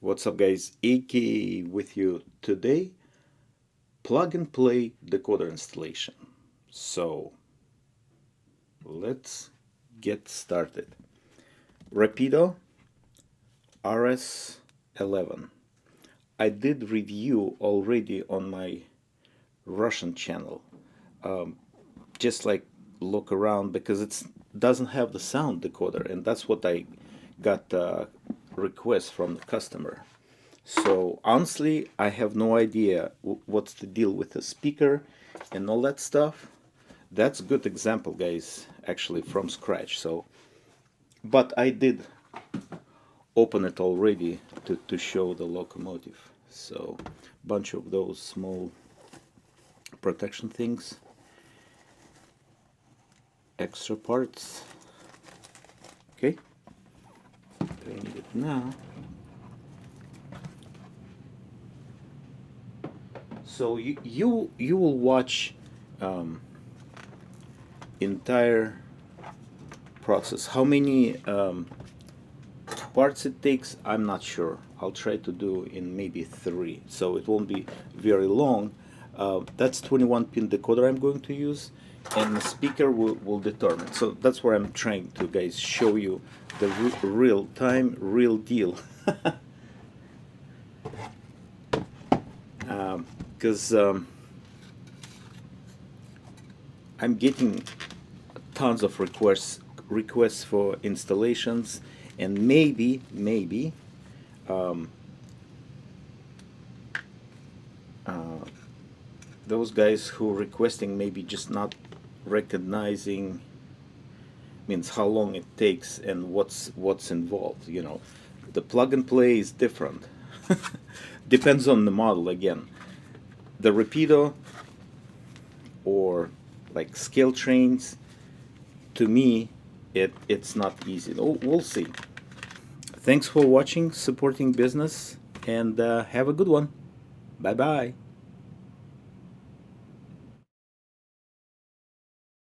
What's up, guys? AK with you today. Plug and play decoder installation. So let's get started. Rapido RS-11. I did review already on my Russian channel. Just like look around because it doesn't have the sound decoder, and that's what I got request from the customer. So honestly, I have no idea what's the deal with the speaker and all that stuff. That's a good example, guys, actually from scratch. So, but I did open it already to show the locomotive. So, bunch of those small protection things, extra parts. Okay, doing it now. So you will watch entire process. How many parts it takes, I'm not sure. I'll try to do in maybe 3, so it won't be very long. That's 21 pin decoder I'm going to use, and the speaker will determine. So that's where I'm trying to, guys, show you the real time, real deal. Because I'm getting tons of requests for installations, and maybe those guys who are requesting maybe just not recognizing means how long it takes and what's involved. You know, the plug and play is different. Depends on the model again. The Rapido or like scale trains, to me it's not easy. We'll see. Thanks for watching, supporting business, and have a good one. Bye bye.